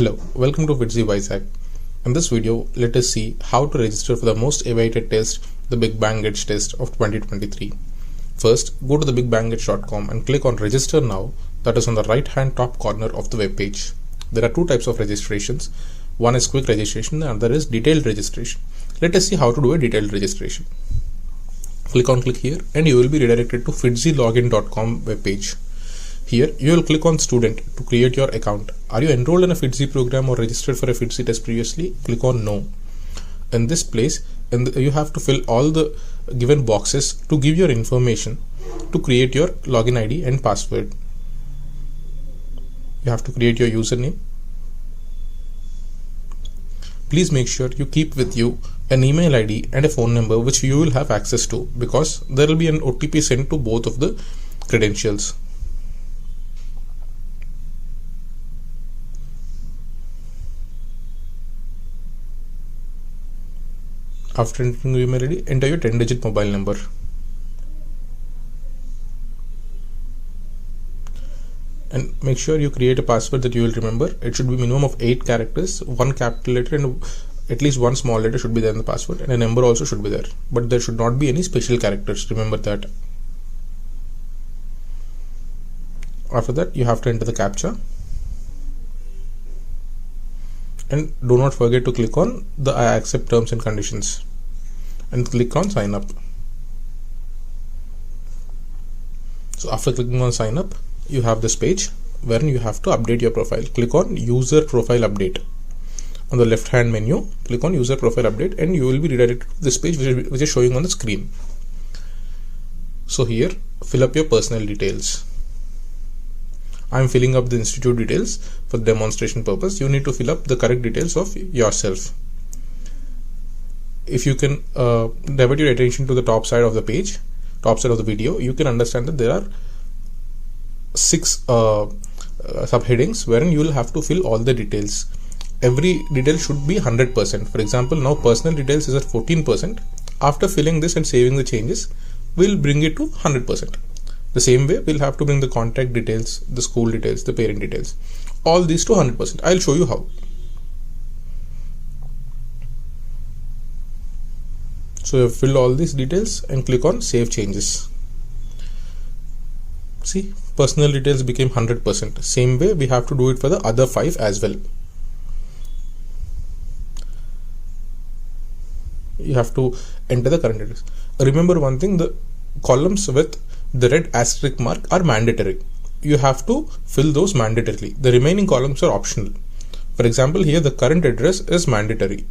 Hello, welcome to FITZY Vizag. In this video, let us see how to register for the most awaited test, the Big Bang Edge test of 2023. First, go to the bigbangedge.com and click on Register Now, that is on the right hand top corner of the web page. There are two types of registrations. One is quick registration, the other is detailed registration. Let us see how to do a detailed registration. Click here and you will be redirected to fitzylogin.com web page. Here, you will click on Student to create your account. Are you enrolled in a FITZY program or registered for a FITZY test previously? Click on No. In this place, you have to fill all the given boxes to give your information to create your login ID and password. You have to create your username. Please make sure you keep with you an email ID and a phone number which you will have access to, because there will be an OTP sent to both of the credentials. After entering your email ID, enter your 10-digit mobile number. And make sure you create a password that you will remember. It should be minimum of 8 characters, 1 capital letter and at least 1 small letter should be there in the password, and a number also should be there. But there should not be any special characters, remember that. After that, you have to enter the CAPTCHA. And do not forget to click on the I accept terms and conditions and click on sign up. So after clicking on sign up, you have this page wherein you have to update your profile. Click on user profile update. On the left hand menu, click on user profile update and you will be redirected to this page which is showing on the screen. So here, fill up your personal details. I am filling up the institute details for demonstration purpose. You need to fill up the correct details of yourself. If you can divert your attention to the top side of the page, top side of the video, you can understand that there are 6 subheadings wherein you will have to fill all the details. Every detail should be 100%. For example, now personal details is at 14%. After filling this and saving the changes, we'll bring it to 100%. The same way, we'll have to bring the contact details, the school details, the parent details, all these to 100%. I'll show you how. So you have filled all these details and click on Save Changes. See, personal details became 100%. Same way, we have to do it for the other 5 as well. You have to enter the current address. Remember one thing, the columns with the red asterisk mark are mandatory. You have to fill those mandatorily. The remaining columns are optional. For example, here the current address is mandatory.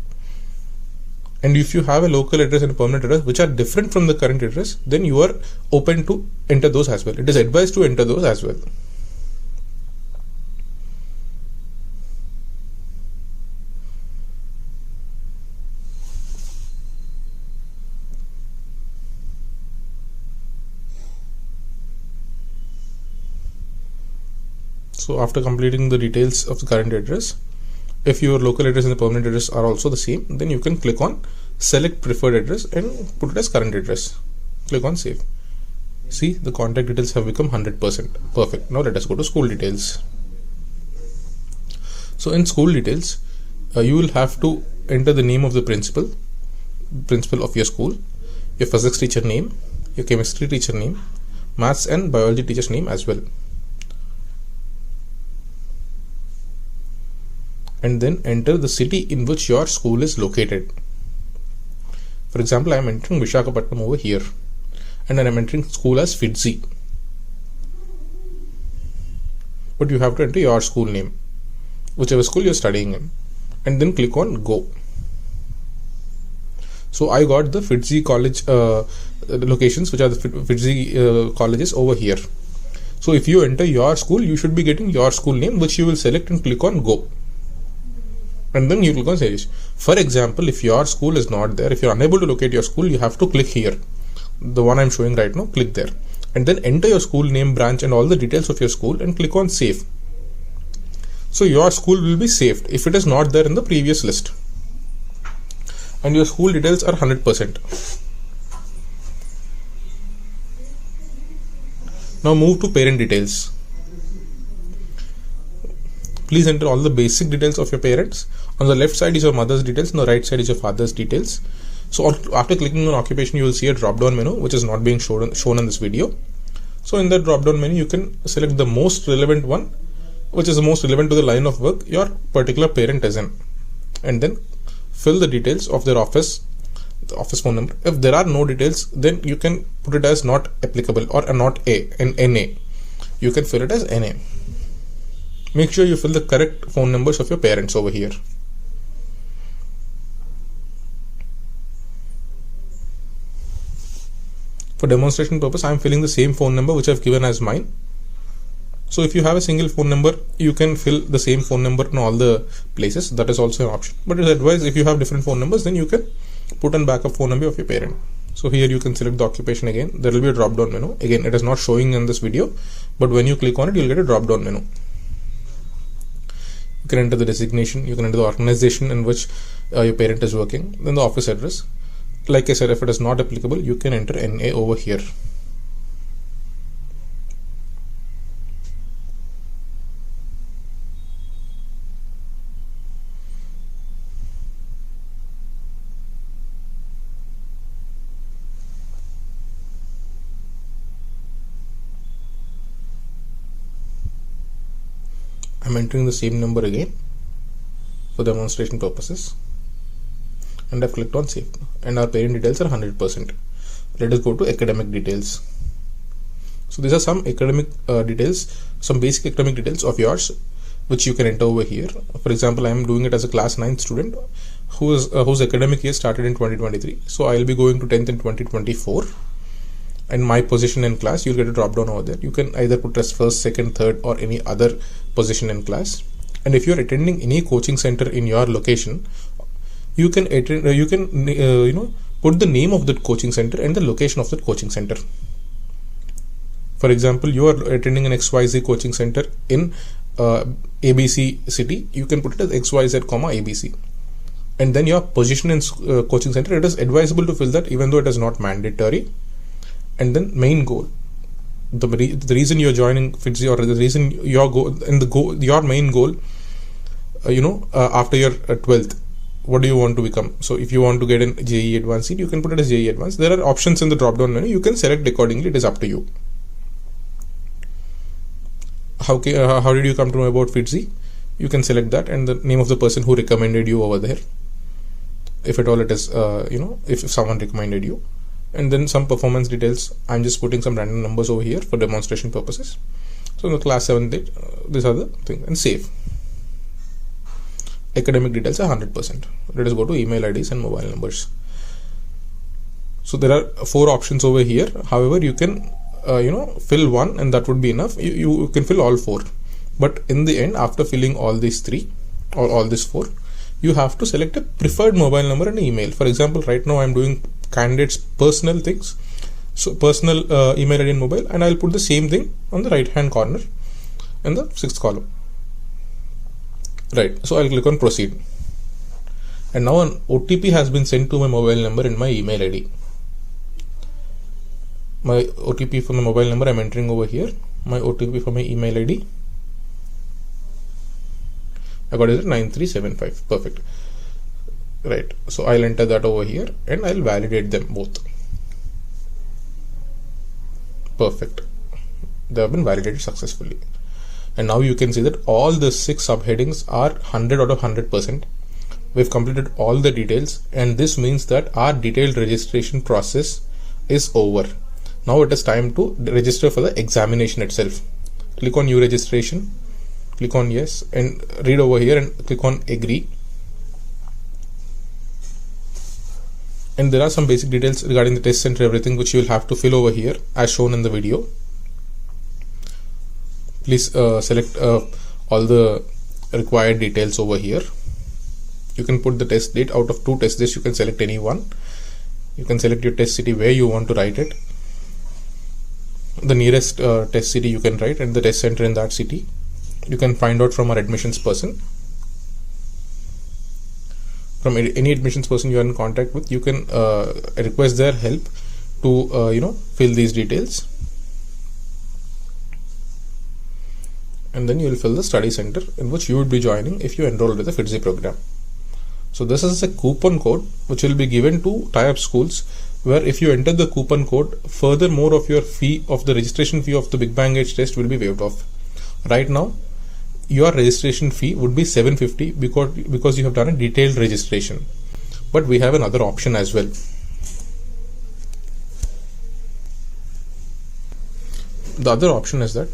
And if you have a local address and a permanent address which are different from the current address, then you are open to enter those as well. It is advised to enter those as well. So after completing the details of the current address, if your local address and the permanent address are also the same, then you can click on select preferred address and put it as current address. Click on save. See, the contact details have become 100%. Perfect. Now let us go to school details. So in school details, you will have to enter the name of the principal of your school, your physics teacher name, your chemistry teacher name, maths and biology teacher's name as well. And then enter the city in which your school is located. For example, I am entering Visakhapatnam over here, and then I am entering school as FITZY. But you have to enter your school name, whichever school you are studying in, and then click on Go. So I got the FITZY college locations, which are the FITZY colleges over here. So if you enter your school, you should be getting your school name, which you will select and click on Go. And then you click on Save. For example, if your school is not there, if you are unable to locate your school, you have to click here. The one I am showing right now, click there. And then enter your school name, branch and all the details of your school and click on Save. So your school will be saved if it is not there in the previous list. And your school details are 100%. Now move to parent details. please enter all the basic details of your parents. On the left side is your mother's details, on the right side is your father's details. So after clicking on occupation, you will see a drop down menu which is not being shown in this video. So in that drop down menu, you can select the most relevant one, which is the most relevant to the line of work your particular parent is in, and then fill the details of their office, the office phone number. If there are no details, then you can put it as not applicable or a not a in NA. You can fill it as NA. Make sure you fill the correct phone numbers of your parents over here. For demonstration purpose, I am filling the same phone number which I have given as mine. So if you have a single phone number, you can fill the same phone number in all the places. That is also an option. But it's advised if you have different phone numbers, then you can put in backup phone number of your parent. So here you can select the occupation again. There will be a drop down menu. Again, it is not showing in this video, but when you click on it, you'll get a drop down menu. You can enter the designation. You can enter the organization in which your parent is working. Then the office address. Like I said, if it is not applicable, you can enter NA over here. I'm entering the same number again for demonstration purposes, and I've clicked on save, and our parent details are 100%. Let us go to academic details. So these are some academic details, some basic academic details of yours which you can enter over here. For example, I am doing it as a class 9 student whose academic year started in 2023. So I will be going to 10th in 2024, and my position in class, you'll get a drop down over there. You can either put as first, second, third, or any other position in class. And if you're attending any coaching center in your location, you can attend, put the name of that coaching center and the location of that coaching center. For example, you are attending an XYZ coaching center in ABC city. You can put it as XYZ, ABC. And then your position in coaching center, it is advisable to fill that, even though it is not mandatory. And then main goal, the reason you're joining FITSE, or the reason your main goal, after your 12th, what do you want to become? So if you want to get an JEE Advanced seat, you can put it as JEE Advanced. There are options in the drop down menu. You can select accordingly. It is up to you. How did you come to know about FITSE? You can select that and the name of the person who recommended you over there, if at all it is if someone recommended you. And then some performance details. I'm just putting some random numbers over here for demonstration purposes. So in the class 7 date, these are the things, and save. Academic details are 100%. Let us go to email IDs and mobile numbers. So there are 4 options over here. However, you can fill one and that would be enough. You can fill all 4. But in the end, after filling all these 3 or all these 4, you have to select a preferred mobile number and email. For example, right now I'm doing candidates personal things, so personal email ID and mobile, and I'll put the same thing on the right hand corner in the 6th column. Right, so I'll click on proceed, and now an OTP has been sent to my mobile number and my email ID. My OTP for my mobile number I'm entering over here. My OTP for my email ID, I got it 9375. Perfect. Right, so I'll enter that over here and I'll validate them both. Perfect. They have been validated successfully. And now you can see that all the 6 subheadings are 100 out of 100%. We've completed all the details, and this means that our detailed registration process is over. Now it is time to register for the examination itself. Click on new registration, click on yes, and read over here and click on agree. And there are some basic details regarding the test center, everything, which you will have to fill over here as shown in the video. Please select all the required details over here. You can put the test date. Out of 2 test dates, you can select any one. You can select your test city where you want to write it. The nearest test city you can write, and the test center in that city. You can find out from our admissions person. From any admissions person you are in contact with, you can request their help to fill these details. and then you will fill the study center in which you would be joining if you enroll with the FITZI program. So this is a coupon code which will be given to tie-up schools, where if you enter the coupon code, furthermore of your fee of the registration fee of the Big Bang Age test will be waived off. Right now, your registration fee would be $750 because you have done a detailed registration. But we have another option as well. The other option is that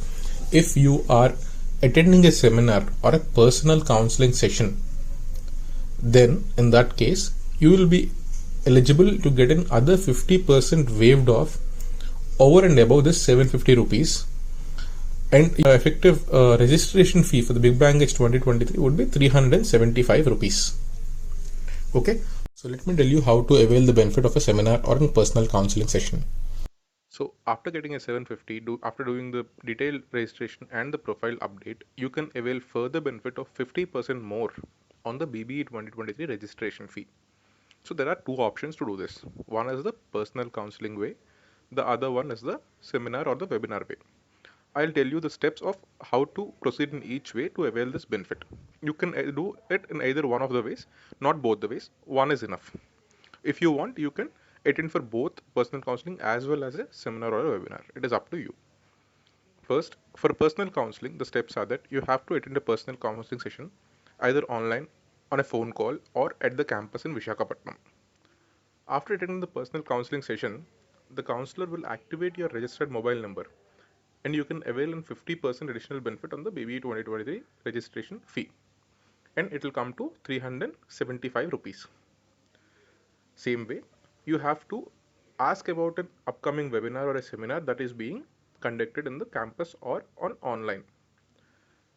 if you are attending a seminar or a personal counseling session, then in that case you will be eligible to get another 50% waived off over and above this 750 rupees, and your effective registration fee for the Big Bang Age 2023 would be 375 rupees. Okay, so let me tell you how to avail the benefit of a seminar or a personal counseling session. So after getting a 750, after doing the detailed registration and the profile update, you can avail further benefit of 50% more on the BBE 2023 registration fee. So there are two options to do this. One is the personal counseling way. The other one is the seminar or the webinar way. I'll tell you the steps of how to proceed in each way to avail this benefit. You can do it in either one of the ways, not both the ways. One is enough. If you want, you can attend for both personal counseling as well as a seminar or a webinar. It is up to you. First, for personal counseling, the steps are that you have to attend a personal counseling session either online, on a phone call, or at the campus in Visakhapatnam. After attending the personal counseling session, the counselor will activate your registered mobile number and you can avail a 50% additional benefit on the BBE 2023 registration fee, and it will come to 375 rupees. Same way, you have to ask about an upcoming webinar or a seminar that is being conducted in the campus or online.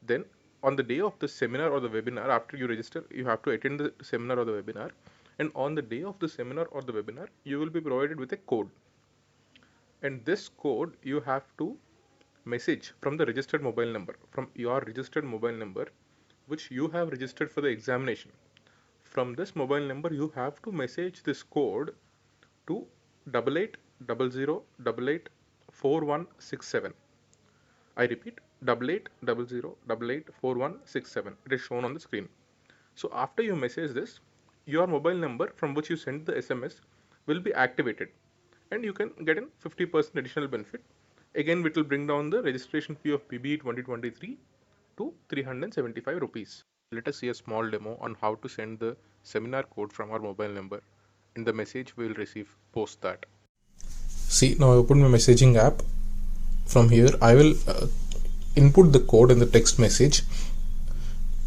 Then on the day of the seminar or the webinar, after you register, you have to attend the seminar or the webinar, and on the day of the seminar or the webinar, you will be provided with a code, and this code you have to message from the registered mobile number, from your registered mobile number which you have registered for the examination. From this mobile number you have to message this code to 8800884167. I repeat, 8800884167. It is shown on the screen. So after you message this, your mobile number from which you send the SMS will be activated, and you can get a 50% additional benefit. Again, it will bring down the registration fee of BBE 2023 to 375 rupees. Let us see a small demo on how to send the seminar code from our mobile number in the message we will receive post that. See, now I open my messaging app. From here, I will input the code in the text message.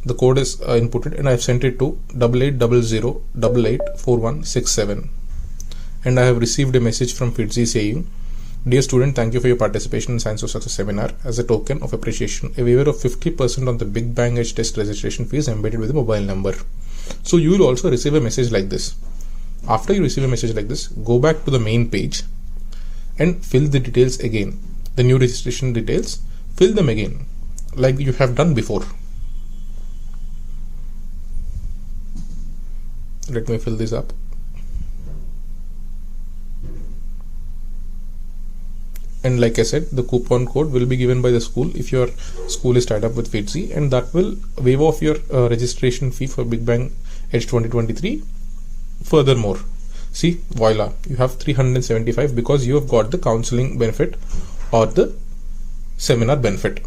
The code is inputted and I have sent it to 8800884167. And I have received a message from FITZI saying, "Dear student, thank you for your participation in Science of Success seminar. As a token of appreciation, a waiver of 50% on the Big Bang Age test registration fee is embedded with the mobile number." So you will also receive a message like this. After you receive a message like this, go back to the main page and fill the details again. The new registration details, fill them again like you have done before. Let me fill this up. And like I said, the coupon code will be given by the school if your school is tied up with FITZI, and that will waive off your registration fee for Big Bang Age 2023. Furthermore, see, voila, you have 375 because you have got the counseling benefit or the seminar benefit.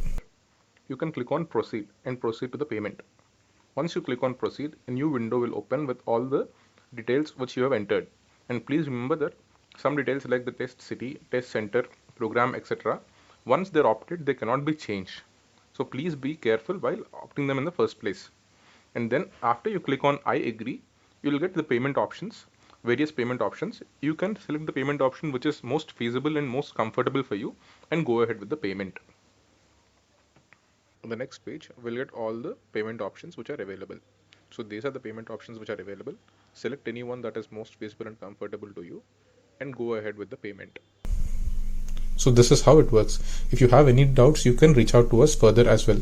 You can click on proceed and proceed to the payment. Once you click on proceed, a new window will open with all the details which you have entered. And please remember that some details like the test city, test center, program, etc., once they're opted, they cannot be changed. So please be careful while opting them in the first place. And then after you click on I agree, you will get the payment options, various payment options. You can select the payment option which is most feasible and most comfortable for you and go ahead with the payment. On the next page, we'll get all the payment options which are available. So these are the payment options which are available. Select any one that is most feasible and comfortable to you and go ahead with the payment. So this is how it works. If you have any doubts, you can reach out to us further as well.